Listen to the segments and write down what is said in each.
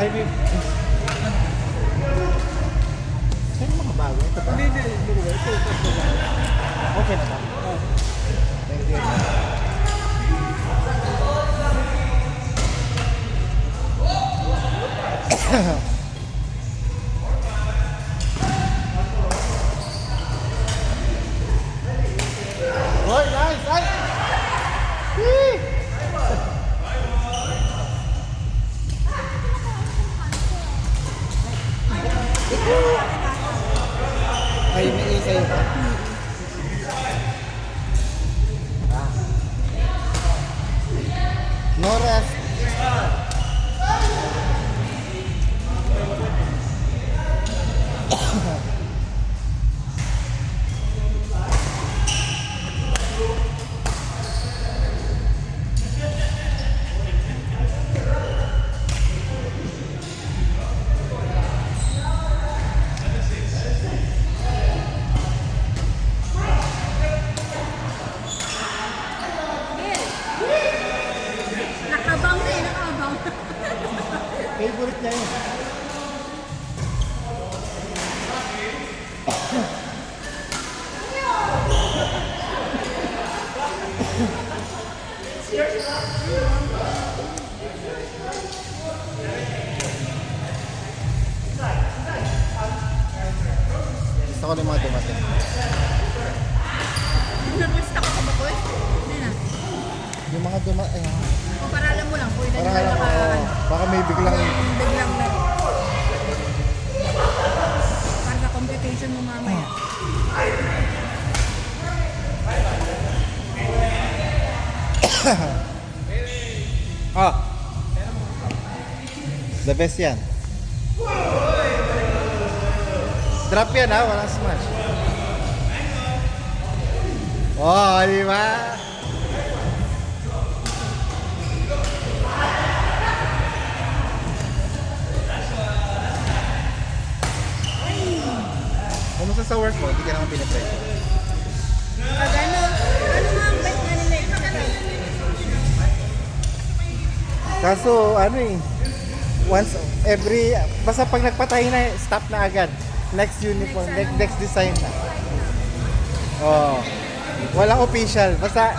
Ay, babe. Saan mga bago? Ito ba? Hindi. Ito. Okay na ba? Thank you. Boy, nice! Ay! Ay, may isa yun. No rest. Nakabang na eh, nakabang. Favorite niya yun. Gusto ko na yung mga dumating. Nag-list ako sa bakoy. Hindi na. Yung mga dumating. O para alam mo lang, kung ilan Para alam ko, baka may biglang... biglang na. Para sa computation mo mamaya. Ah! The best yan. Drop yan ha, walang smash. Oh, di ba? Kumusta sa work mo? Hindi ka naman pinipressure. Pag ano nga ang bet nga nila yung maganda. Kaso ano eh, once every, basta pag nagpatay na, stop na agad. Next uniform, next design na. Oh, walang official, basta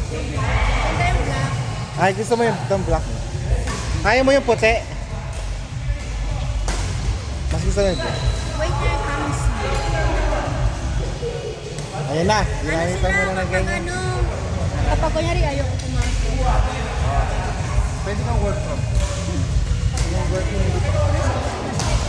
Ganda yung black. ay gusto mo yung itong black. Kaya mo yung puti. Mas gusto mo yung puti. Wait na yung comes. Ayan na, Ano ginamitan mo sila na ng kapag ganyan. ano, kapag kunyari ayoko pumasok. Pwede kang work from. Yung work mo hindi pa.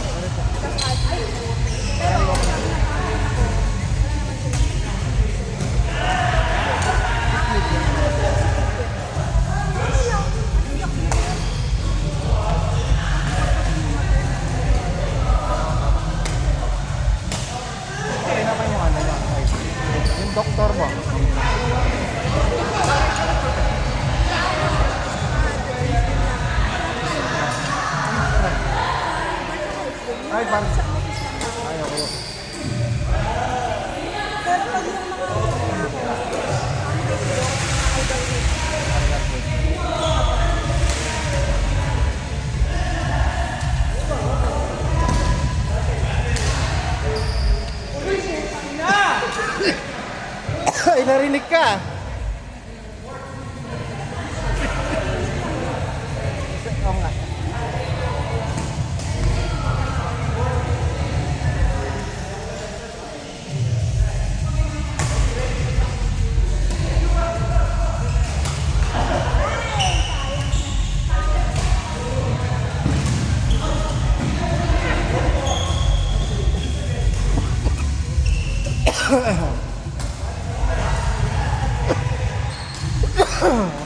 Okay naman yung ano lang. Yung doktor mo. Ay, narinig ka. Oo nga.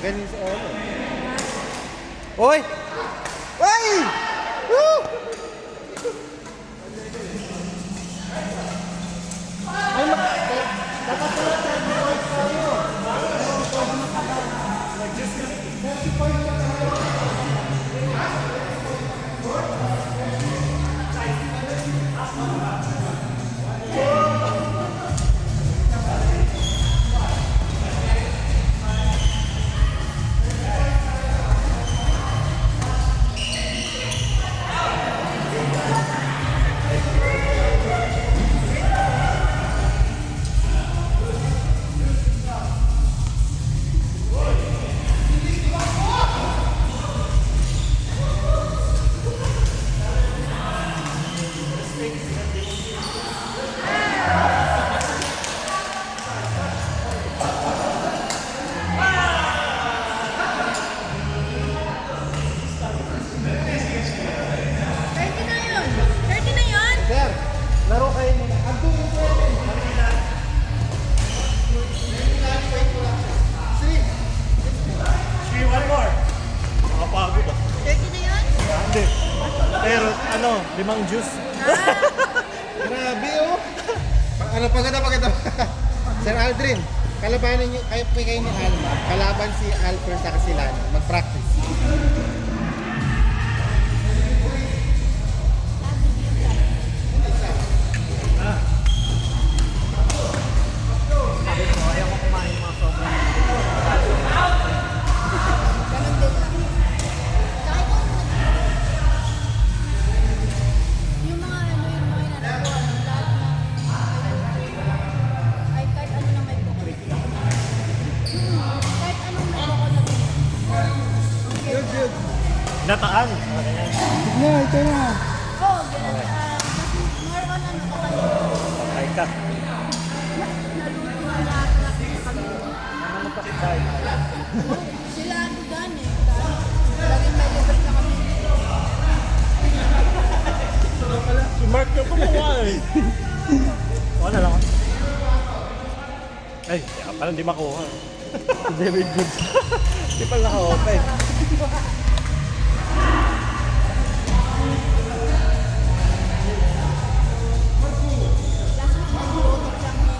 Ganyan sa ulo. Oy! Oy! Woo! Ay, dapat pala 30 points tayo. Sir, laro kayo muna. Andun yung pwede. Three, one more. Makapagod ah. 30 na yun? Hindi. Pero ano, 5 juice. Grabe oh. Ano, paganda. Sir Aldrin, kalabanin nyo, kayo ni Alma, kalaban si Alper sa Kasilano. Mag-practice. Sabi ko, ayaw ko kumain mga sobrang. Ganun din lang. Kahit yung mga inanagawa, lahat na ay kahit ano na may bukol. Kahit anong may bukol na din. Good. Nataan. No, ito na. Oo, ganun. More on ano ka kayo. Ay ka. Naluto na lahat na kami. Sila ano gani. Laging may libre na kami. Si Mark na kumuha eh. Wala lang. Ay, kaya pala hindi makuha. Very good. Hindi pala naka-open. Last week nag-rotor lang ni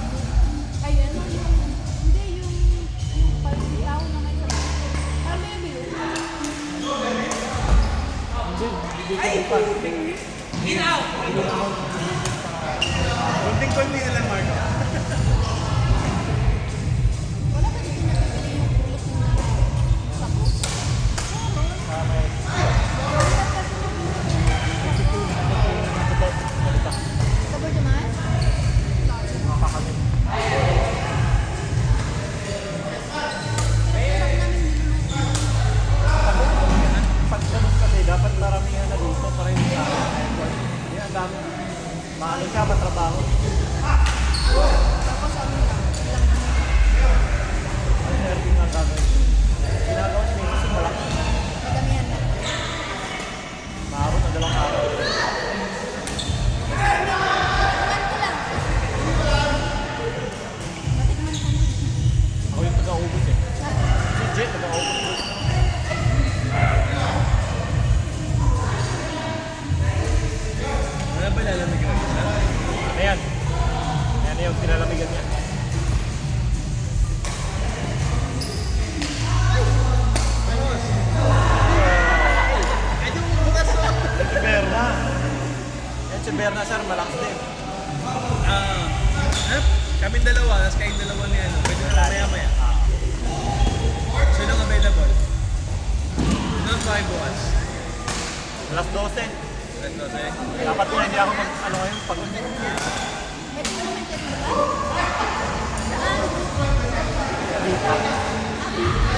ay ano yung hindi yung palitaw na may sabi. Ah, maybe yun. Kunting-kunti na lang, Mark. Wala ba dito nabibili yung pulot ng sako? Sabor naman? Sarap namin niluluto. Pag ganun kasi, dapat maramihan na dito para hindi sa akin. Hindi, ang dami. Maano siya, matrabaho. Tapos ano lang, ilang Ang serving ang gagawin. Ginagawa niya may kasi malaki. madamihan na. Maabot na 2 araw. Natikman ko lang. Natikman ko lang. Ako yung taga-ubos eh. Si Jet, taga-ubos. Wala ba lalamigan mo siya? Ano yan? Ano yung pinalamigan niya? Si Berna. Yan si Berna sir, malakas din. Kaming dalawa, tapos kayong dalawa ni ano. Pwede na maya-maya. Sino ang available? Alas 12. Alas 12. Dapat na hindi ako ano ngayon, pagod. Ito naman dyan, diba? Saan?